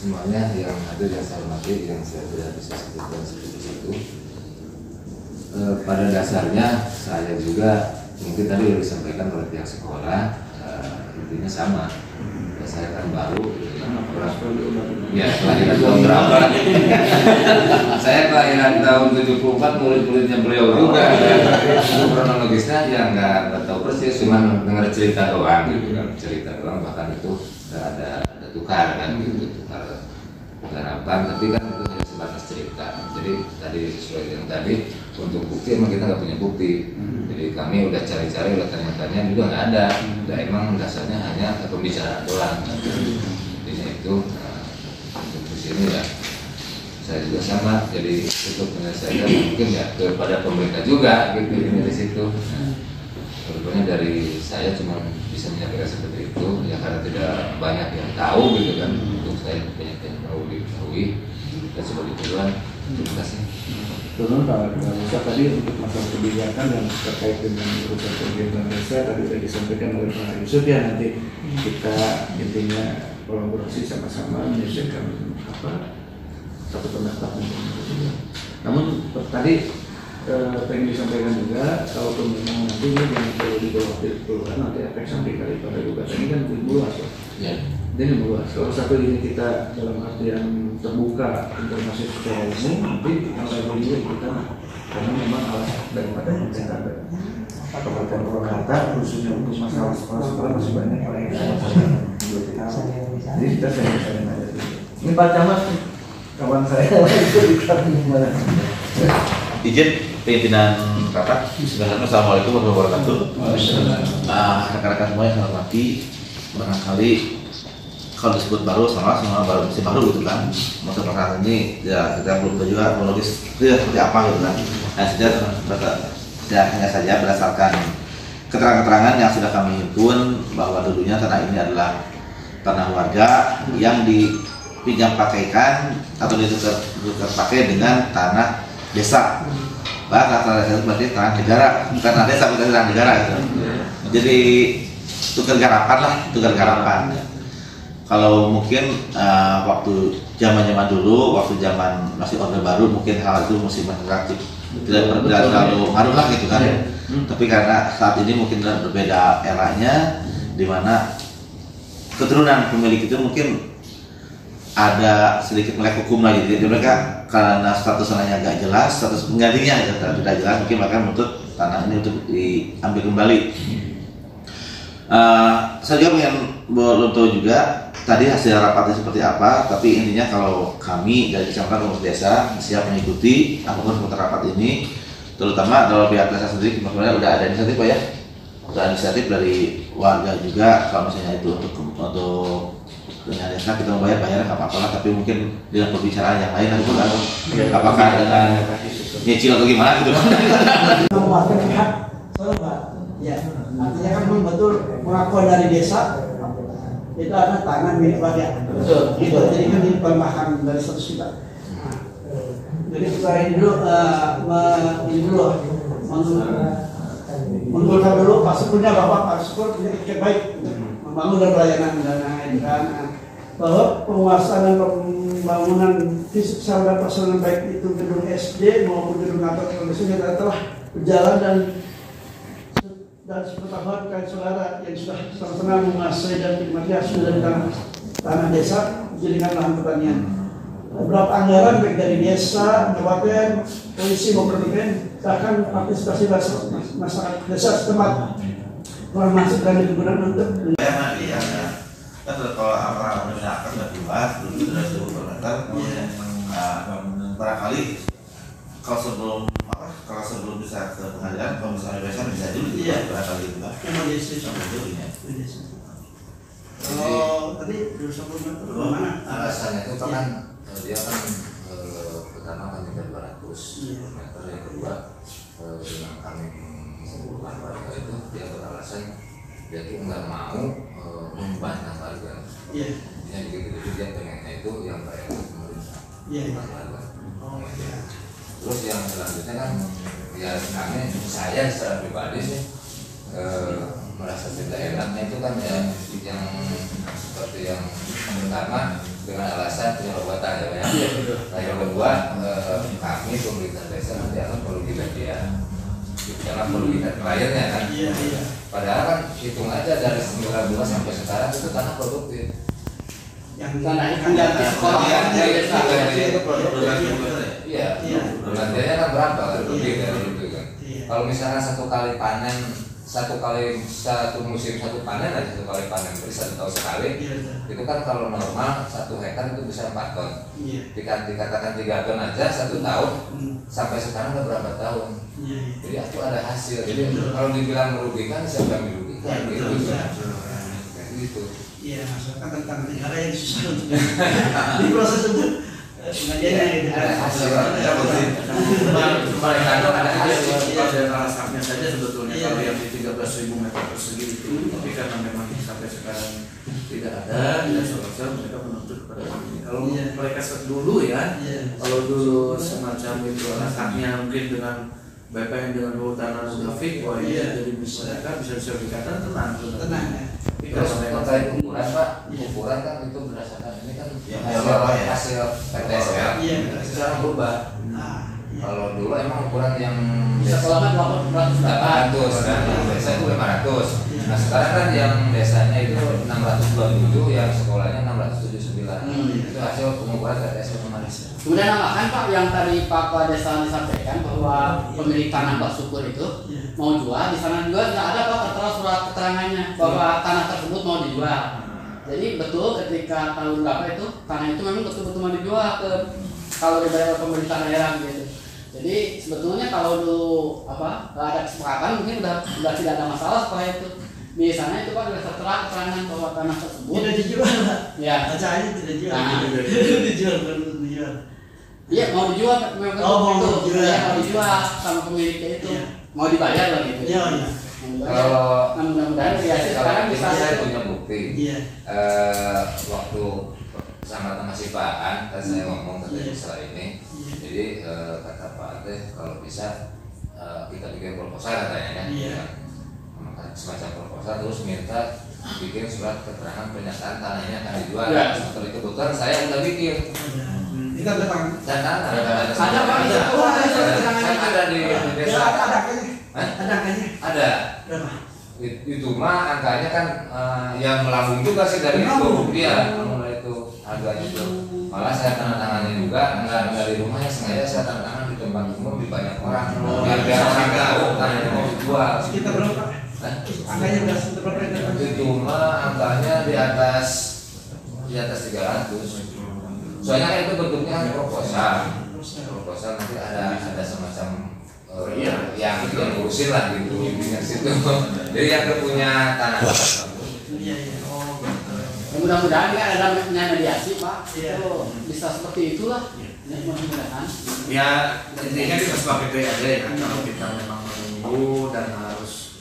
semuanya yang hadir yang saya hormati, yang saya tidak bisa sebutkan seperti itu. Pada dasarnya saya juga mungkin tadi sudah disampaikan oleh pihak sekolah, intinya sama. Saya kan baru, ya kelahiran tahun berapa? Saya kelahiran tahun 74, murid-muridnya beliau juga. Kronologisnya ya nggak tahu persis, cuma dengar cerita doang gitu kan, cerita doang, bahkan itu ada tukar kan gitu, tukar harapan, tapi kan itu hanya sebatas cerita. Jadi tadi sesuai dengan tadi, untuk bukti emang kita nggak punya bukti. Jadi kami udah cari-cari, udah tanya-tanya juga nggak ada. Dan emang dasarnya hanya pembicaraan doang. Intinya itu untuk di sini ya saya juga sama. Jadi untuk menyelesaikan mungkin ya kepada pemerintah juga gitu ini dari situ. Sebetulnya dari saya cuma bisa menyampaikan seperti itu ya karena tidak banyak yang tahu gitu kan. Untuk saya banyak yang tahu diketahui dan sebagai tujuan. Terima kasih. Turun Pak Musa tadi untuk masalah kebijakan yang terkait dengan urusan kegiatan desa tadi sudah disampaikan oleh Pak Yusuf ya, nanti kita intinya kolaborasi sama-sama menyelesaikan satu pendapat. Namun tadi pengen disampaikan juga kalau memang nanti ini yang perlu dikeluarkan nanti efek samping daripada gugatan ini kan lebih luas ya. Ini meluas. Kalau satu ini kita dalam artian terbuka informasi secara umum, nanti masalah ini kita karena memang alas daripada yang kita ada. Kabupaten Purwakarta khususnya untuk masalah sekolah masih banyak yang belum tahu. Jadi kita sering ada. Ini Pak Camat, kawan saya itu di mana? Izin pimpinan rapat. Assalamualaikum warahmatullahi wabarakatuh. Rekan-rekan semua yang saya hormati, barangkali kalau disebut baru sama baru masih baru gitu kan. Masalah ini ya kita belum tahu juga kronologis itu seperti apa gitu kan. Hanya saja berdasarkan keterangan-keterangan yang sudah kami himpun bahwa dulunya tanah ini adalah tanah warga yang dipinjam pakaikan atau ditukar pakai dengan tanah desa. Bahkan tanah desa itu berarti tanah negara, bukan tanah desa, bukan tanah negara gitu. Jadi tukar garapan. Kalau mungkin waktu zaman dulu, waktu zaman masih Orde Baru, mungkin hal itu masih relatif tidak terlalu ngaruh lah gitu kan. Tapi karena saat ini mungkin berbeda eranya, di mana keturunan pemilik itu mungkin ada sedikit melek hukum lagi. Jadi mereka karena status tanahnya agak jelas, status penggantinya tidak jelas, mungkin mereka menuntut tanah ini untuk diambil kembali. Saya juga ingin belum tahu juga tadi hasil rapatnya seperti apa, tapi intinya kalau kami dari Kecamatan Pengurus Desa siap mengikuti apapun keputusan rapat ini, terutama kalau pihak desa sendiri sebenarnya udah ada inisiatif Pak ya, udah inisiatif dari warga juga kalau misalnya itu untuk dengan desa kita membayar nggak apa-apa lah, tapi mungkin dengan pembicaraan yang lain apakah dengan nyicil atau gimana gitu. Ya, artinya kan betul pengakuan dari desa itu ada tangan milik warga. Betul. Gitu. Jadi kan ini pelemahan dari status kita. Jadi perkara ini dulu, mengumpulkan dulu Pak Syukurnya bahwa Pak Syukur punya etiket baik membangun dan pelayanan dan bahwa penguasaan dan pembangunan fisik sarana prasarana baik itu gedung SD maupun gedung kantor kepolisian telah berjalan dan sepengetahuan kalian saudara yang sudah sama-sama menguasai dan menikmati hasil dari tanah desa dijadikan lahan pertanian. Beberapa anggaran baik dari desa, kabupaten, polisi maupun BPN, bahkan partisipasi masyarakat desa setempat telah masuk dan digunakan untuk. Kan kalau apa namanya sudah luas, dulu sudah 1.000 meter. Barangkali kalau sebelum bisa ke pengadilan, kalau misalnya bisa dulu ya barangkali itu kan. Sampai dulu ya. Oh, tadi 1.000 meter mana? Alasannya itu kan dia kan pertama kan 200 meter, yang kedua dengan kami mengumpulkan warga itu dia beralasan dia tuh nggak mau membantah warga. Iya. Yang gitu dia pengennya itu yang bayar pemerintah. Iya. Oh iya. Terus yang selanjutnya kan ya saya secara pribadi sih merasa tidak enaknya itu kan ya yang seperti yang pertama dengan alasan penyerobatan ya Pak ya. Iya, betul. Nah yang kedua kami pemerintah desa nanti akan perlu dilihat dia, jangan perlu dilihat kliennya kan. Iya, iya. Padahal kan hitung aja dari 9 bulan sampai sekarang itu tanah produktif. Yang Tanah itu ganti sekolah kan dari desa. Iya, Iya. belanjanya kan berapa kan lebih dari itu kan. Iya. Kalau misalkan satu musim satu panen aja, 1 kali panen beri 1 tahun sekali, Iya. itu kan kalau normal 1 hektar itu bisa 4 ton. Iya. Dikatakan 3 ton aja 1 tahun, Hmm. sampai sekarang udah berapa tahun. Iya. Jadi aku ada hasil. Jadi Betul. kalau dibilang merugikan siapa yang merugikan? Iya, betul. Gitu. Iya. Kayak gitu. Iya, masyarakat tentang negara yang susah untuk di proses untuk pengajiannya gitu. Ada hasil. Ya, betul. Mereka itu ada hasil. Kalau dari alasnya saja sebetulnya Iya. kalau yang di 13.000 meter persegi itu, tapi karena memang sampai sekarang tidak ada, tidak selesai, mereka menuntut kepada kami. Kalau Iya. mereka dulu ya, Iya. kalau dulu semacam itu alasnya mungkin dengan BPN dengan kehutanan Grafik, wah ini Iya. jadi mereka bisa dikatakan tenang. Tenang ya. Tapi Terus kalau memang terkait ukuran Pak, ukuran kan itu berdasarkan ini kan Ya, hasil, berapa ya? hasil PTSL. Iya. Sekarang berubah. Nah, iya. Kalau dulu emang ukuran yang Sekolah kan 800 800 kan, yang desa itu 500. Nah sekarang kan yang desanya itu 627, yang sekolahnya 679. Itu hasil pengukuran PTSL kemarin. Kemudian nambahkan Pak yang tadi Pak Kepala Desa disampaikan bahwa pemilik tanah Pak Syukur itu Iya. mau jual, di sana juga nggak ada Pak tertera surat keterangannya bahwa tanah tersebut mau dijual. Jadi betul ketika tahun berapa itu tanah itu memang betul-betul mau dijual ke kalau dari pemerintah daerah gitu. Jadi sebetulnya kalau dulu nggak ada kesepakatan mungkin udah tidak ada masalah setelah itu. Di sana itu Pak sudah tertera keterangan bahwa tanah tersebut Tidak dijual, Pak. ya Bacanya tidak dijual. Nah. Dijual, baru dijual. iya mau dijual memang Oh, mau itu. dijual. Iya, mau dijual sama pemiliknya itu Iya. mau dibayar lah gitu. Iya, iya. Mau dibayar. Kalau Nah, mudah-mudahan ya sekarang bisa saya punya bukti. Iya. Waktu sama teman si Pak An, kan saya ngomong tentang Iya. masalah ini. Iya. Jadi kata Pak An kalau bisa kita bikin proposal katanya ya. Iya. Semacam proposal terus minta bikin surat keterangan pernyataan tanahnya akan dijual. Iya. Setelah itu kebetulan saya udah bikin Kita datang. dan ada Pak, ada. oh, ada surat Saya keterangan. ada di Ya, desa. ada kayaknya. Hah? Ada kayaknya. Ada. Berapa? Itu mah angkanya kan yang melambung juga sih dari itu Melambung. rupiah mulai itu harganya itu malah saya tanda tangannya juga nggak di rumahnya sengaja saya tanda tangan di tempat umum di banyak orang biar orang tahu tanahnya mau dijual. Sekitar berapa, Pak? Hah? Angkanya udah sekitar berapa itu? Itu mah angkanya di atas 300. Soalnya kan itu bentuknya kan proposal nanti ada semacam yang ngurusin lah gitu intinya situ. Jadi yang punya tanah. Iya, iya. Oh, Ya, mudah-mudahan kan ada mediasi Pak. Iya. Itu bisa seperti itulah. Ya, mudah-mudahan. ya intinya kita sepakai aja ya kalau kita memang menunggu dan harus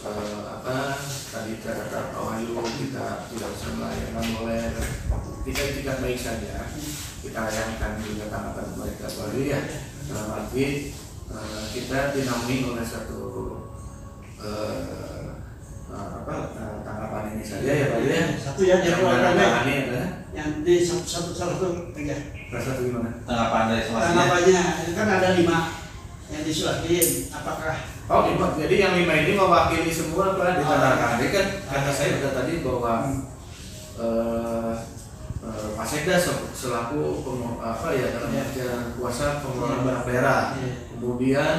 tadi kata Pak Wahyu kita tidak usah melayankan oleh kita etikat baik saja kita layankan juga tanggapan mereka baru ya dalam arti kita dinaungi oleh satu tanggapan ini saja ya Pak ya satu ya, yang yang menangani adalah yang di satu aja. satu gimana? Tanggapan dari semuanya. Tanggapannya itu kan ada 5 yang disuaratin. Apakah Oh, jadi yang 5 ini mewakili semua Pak ditandarakan. Jadi kan kata saya juga tadi bahwa Pak Sekda selaku dalam artian kuasa pengelola barang daerah. Kemudian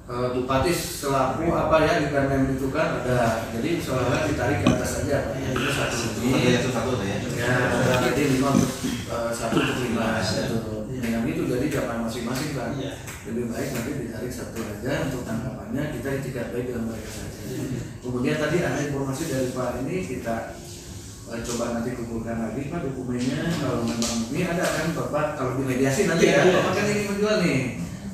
Bupati selaku di Permen itu kan ada. Jadi soalnya ditarik ke atas saja Pak. Itu satu ini. Itu satu ya. Ya, jadi 5 untuk 1 untuk 5. Dengan itu jadi jangan masing-masing Pak. Iya. Lebih baik nanti ditarik satu aja untuk tanggapannya kita etikat baik dengan mereka saja. Kemudian tadi ada informasi dari Pak ini kita coba nanti kumpulkan lagi Pak dokumennya kalau memang ini ada kan Bapak kalau di mediasi nanti Iya, ya iya. Bapak kan ini menjual nih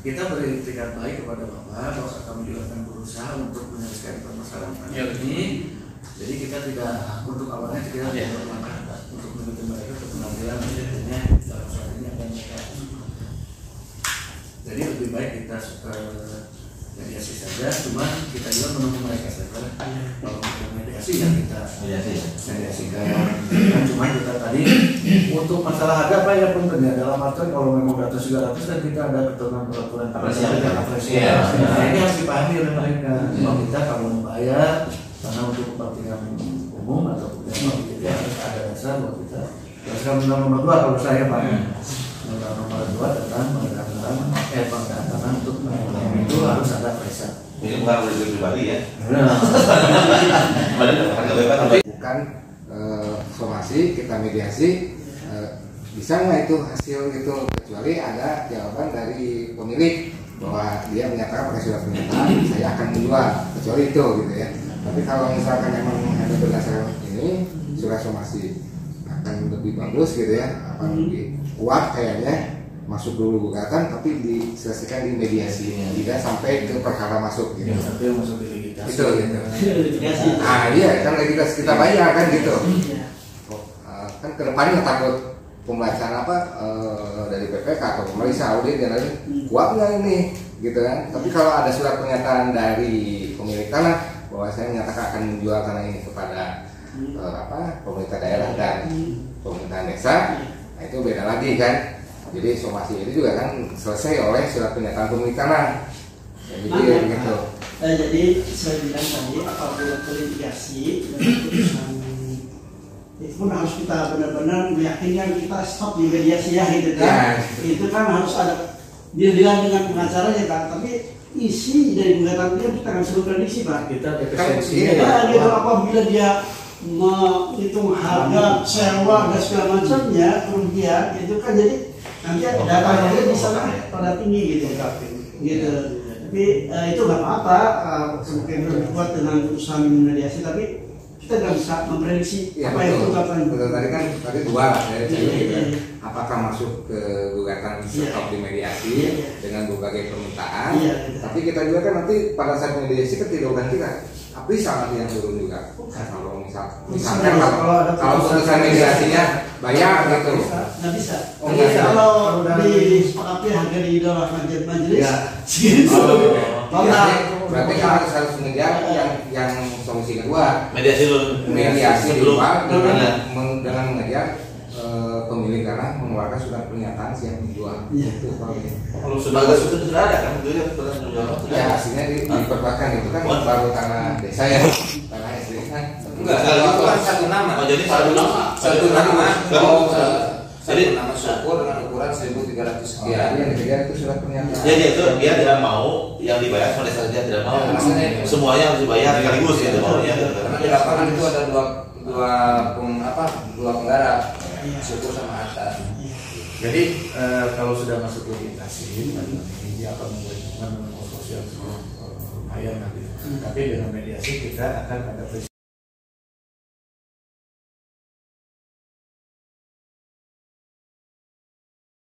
kita beri etikat baik kepada Bapak bahwa kami juga akan berusaha untuk menyelesaikan permasalahan ini. Jadi kita tidak untuk awalnya kita tidak berlangkah untuk menuntut mereka ke pengadilan akhirnya dalam soal ini akan mereka. Jadi lebih baik kita mediasi saja, cuman kita juga menunggu mereka saja. Kalau untuk mediasi yang kita mediasikan. Nah, cuman kita tadi untuk masalah harga apa yang penting ya dalam artian kalau memang di atas 300 dan kita ada ketentuan peraturan apresiasi. Nah, ini harus dipahami oleh mereka. Bahwa kita kalau membayar karena untuk kepentingan umum atau kepentingan ya harus ada dasar buat kita. Berdasarkan undang nomor 2 kalau saya Pak. Undang nomor 2 tentang pengadaan untuk itu harus ada apresiasi. Ini bukan urusan pribadi ya. Bukan somasi, kita mediasi, bisa nggak itu hasil itu, kecuali ada jawaban dari pemilik bahwa dia menyatakan pakai surat pernyataan saya akan menjual, kecuali itu gitu ya. Tapi kalau misalkan memang ada berdasarkan ini surat somasi akan lebih bagus gitu ya, akan lebih kuat kayaknya. Masuk dulu gugatan tapi diselesaikan di mediasi, tidak sampai ke perkara masuk gitu. Tapi yang masuk di litigasi. Itu gitu. Ah iya kan litigasi kita bayar kan gitu. Kan kedepannya takut pembacaan apa dari PPK atau pemeriksa audit dan lain kuat nggak ini gitu kan. Tapi kalau ada surat pernyataan dari pemilik tanah bahwa saya menyatakan akan menjual tanah ini kepada pemerintah daerah dan pemerintahan desa, nah itu beda lagi kan. Jadi somasi itu juga kan selesai oleh surat pernyataan pemilik tanah. Jadi gitu. Jadi saya bilang tadi apabila litigasi dan keputusan itu pun harus kita benar-benar meyakinkan kita stop di mediasi ya gitu kan. Itu kan harus ada dia bilang dengan pengacaranya kan, tapi isi dari gugatan dia kita akan suruh prediksi Pak. Kita efisiensinya gitu apabila dia menghitung harga sewa dan segala macamnya kerugian itu kan jadi nanti datanya di sana pada tinggi gitu gitu. Tapi itu nggak apa-apa, mungkin lebih kuat dengan urusan mediasi, tapi kita nggak bisa memprediksi ya, apa yang akan. Betul tadi kan dua dari apakah masuk ke gugatan stop di mediasi dengan berbagai permintaan. Tapi kita juga kan nanti pada saat mediasi kan tidak bukan kita. Tapi sangat yang turun juga. Kalau misalkan kalau putusan mediasinya bayar gitu. Nggak bisa. Kalau disepakati harga di dalam majelis, berarti kita harus mengejar yang solusi kedua. Mediasi dulu dengan mengejar pemilik tanah mengeluarkan surat pernyataan siap dijual. Kalau sudah ada kan itu ya hasilnya diperlukan itu kan baru tanah desa ya, tanah SD kan enggak itu kan satu nama. Oh jadi satu nama jadi nama syukur dengan ukuran 1.300 sekian yang dikejar itu surat pernyataan. Jadi itu dia tidak mau yang dibayar sama desa dia tidak mau. Semuanya harus dibayar sekaligus gitu maunya. Karena di lapangan itu ada dua penggarap, syukur sama atas. Jadi kalau sudah masuk litigasi, dia akan memberikan sosial lumayan nanti. Tapi dengan mediasi kita akan ada